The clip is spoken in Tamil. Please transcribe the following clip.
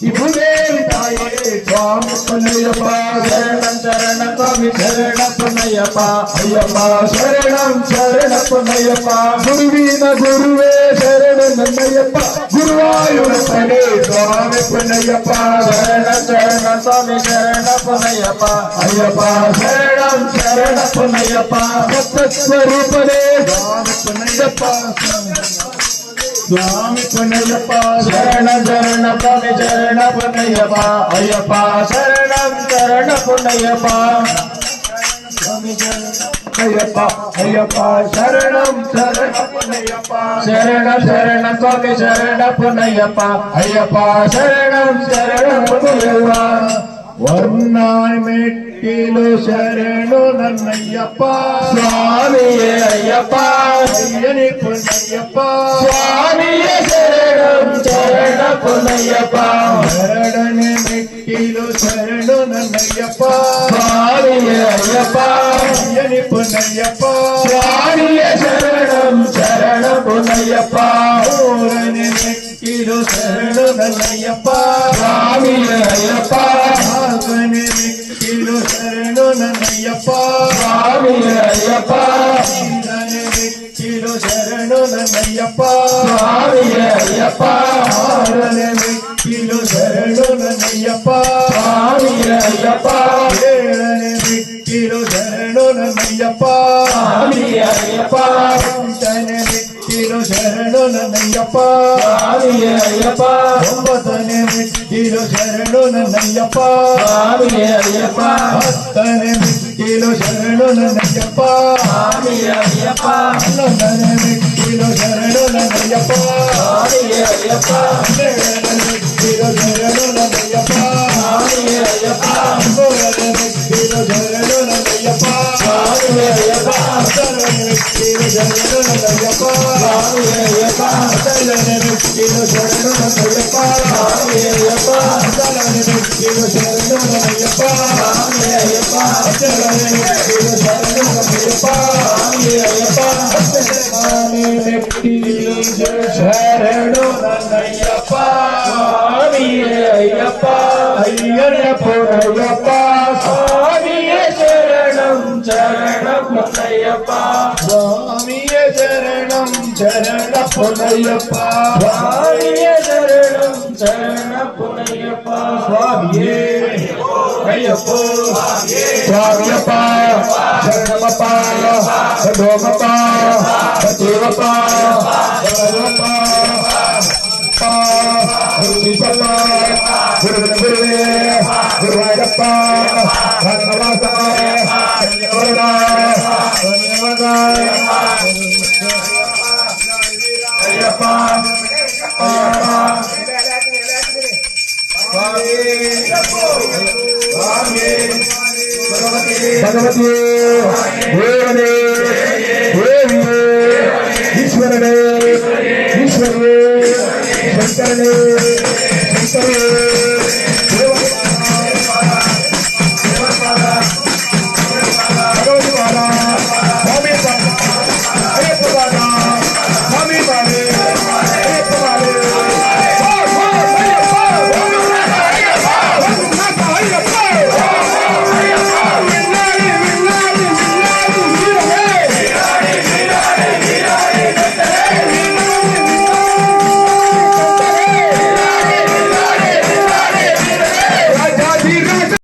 இப்புதேவி தாயே சுவாமி பொன்னையப்பா சரணம் சரணம் சுவாமி சரண பொன்னையப்பா ஐயப்பா சரணம் சரண பொன்னையப்பா குருவீன குருவே சரணம் நன்னையப்பா குருவாயூரப்பனே சுவாமி பொன்னையப்பா சரணம் சரணம் சுவாமி சரண பொன்னையப்பா ஐயப்பா சரணம் சரண பொன்னையப்பா சத்தஸ்வரூபனே சுவாமி பொன்னையப்பா சுவாமி பொன்னையப்பா சரணம் சரண சுவாமி சரண பொன்னையப்பா ஐயப்பா சரணம் சரண பொன்னையப்பா சுவாமி ஐயப்பா ஐயப்பா சரணம் சரண பொன்னையப்பா சரணம் சரணம் சுவாமி சரண பொன்னையப்பா ஐயப்பா சரணம் சரண பொன்னையப்பா வர்ணாய் மெட்டிலு சரணு நன்னய்யப்பா சுவாமியே ஐயப்பா ஐயனி பொன்னையப்பா சுவாமியே சரணம் சரண பொன்னையப்பா சரணனே மெட்டிலு சரணு நன்னய்யப்பா சுவாமியே ஐயப்பா ஐயனி பொன்னையப்பா சுவாமியே சரணம் சரண பொன்னையப்பா ஓரனே மெட்டிலு சரணு நன்னய்யப்பா சுவாமியே ஐயப்பா ஆகனே மெட்டிலு சரணு நன்னய்யப்பா சுவாமியே ஐயப்பா சீதனே மெட்டிலு சரணு நன்னய்யப்பா சுவாமியே ஐயப்பா ஆரனே மெட்டிலு சரணு நன்னய்யப்பா சுவாமியே ஐயப்பா ஏழனே மெட்டிலு சரணு நன்னய்யப்பா சுவாமியே ஐயப்பா பஞ்சனே மெಟ್ಟಿಲು ಶರಣು ನನ್ನಯ್ಯಪ್ಪ ಸ್ವಾಮಿಯೇ ಅಯ್ಯಪ್ಪ ಒಂಬತ್ತನೇ ಮೆಟ್ಟಿಲು ಶರಣು ನನ್ನಯ್ಯಪ್ಪ ಸ್ವಾಮಿಯೇ ಅಯ್ಯಪ್ಪ ಹತ್ತನೇ ಮೆಟ್ಟಿಲು ಶರಣು ನನ್ನಯ್ಯಪ್ಪ ಸ್ವಾಮಿಯೇ ಅಯ್ಯಪ್ಪ ಹನ್ನೊಂದನೇ ಮೆಟ್ಟಿಲು ಶರಣು ನನ್ನಯ್ಯಪ್ಪ ಸ್ವಾಮಿಯೇ ಅಯ್ಯಪ್ಪ ಹನ್ನೆರಡನೇ ಮೆಟ್ಟಿಲು ಶರಣು ನನ್ನಯ್ಯಪ್ಪ ಸ್ವಾಮಿಯೇ ಅಯ್ಯಪ್ಪ ಹದಿಮೂರನೇ ಮೆಟ್ಟಿಲು ಶರಣು ನನ್ನಯ್ಯಪ್ಪ ಸ್ವಾಮಿಯೇ ಅಯ್ಯಪ್ಪ ಹದಿನಾರನೇ ಮೆಟ್ಟಿಲು ಶರಣು ನನ್ನಯ್ಯಪ್ಪ ಸ್ವಾಮಿಯೇ ಅಯ್ಯಪ್ಪ ಹದಿನೈದನೇ ಮೆಟ್ಟಿಲು ಶರಣು ನನ್ನಯ್ಯಪ್ಪ ಸ್ವಾಮಿಯೇ ಅಯ್ಯಪ್ಪ ಹದಿನಾರನೇ ಮೆಟ್ಟಿಲು ಶರಣು ನನ್ನಯ್ಯಪ್ಪ ಸ್ವಾಮಿಯೇ ಅಯ್ಯಪ್ಪ ಹದಿನೇಳನೇ ಮೆಟ್ಟಿಲು ಶರಣು ನನ್ನಯ್ಯಪ್ಪ ಸ್ವಾಮಿಯೇ ಅಯ್ಯಪ್ಪ ಹದಿನೆಂಟನೇ ಮೆಟ್ಟಿಲು ಶರಣು ನನ್ನಯ್ಯಪ್ಪ ಸ್ವಾಮಿಯೇ ಅಯ್ಯಪ್ಪ ಅಯ್ಯನ ಪೊನ್ನಯ್ಯಪ್ಪ ಸ್ವಾಮಿಯೇ ಶರಣಂ ಶರಣ ಪೊನ್ನಯ್ಯಪ್ಪ ಸ್ವಾಮಿಯೇ ಶರಣಂ ಶರಣ ಪೊನ್ನಯ್ಯಪ್ಪ ಸ್ವಾಮಿಯೇ ಶರಣಂ ಶರಣ ಪೊನ್ನಯ್ಯಪ್ಪ ಸ್ವಾಮಿಯೇ ಅಯ್ಯಪ್ಪ ಸ್ವಾಮಿಯಪ್ಪ ಶರಣಮಪ್ಪ ಶರಣಮಪ್ಪ ಸಚಿವಪ್ಪ ಶರಣಪ್ಪ ಗುರುವಿಸಪ್ಪ ಗುರುವೇ ಗುರುವಾಯಪ್ಪ ಧನ್ಯವಾದ ಧನ್ಯವಾದ ಧನ್ಯವಾದ ಅಯ್ಯಪ್ಪ ಭಗವತಿ ದೇವನೇ ದೇವಿಯೇ ಈಶ್ವರನೇ ಈಶ್ವರೇ ಶಂಕರನೇ ಶಂಕರೇ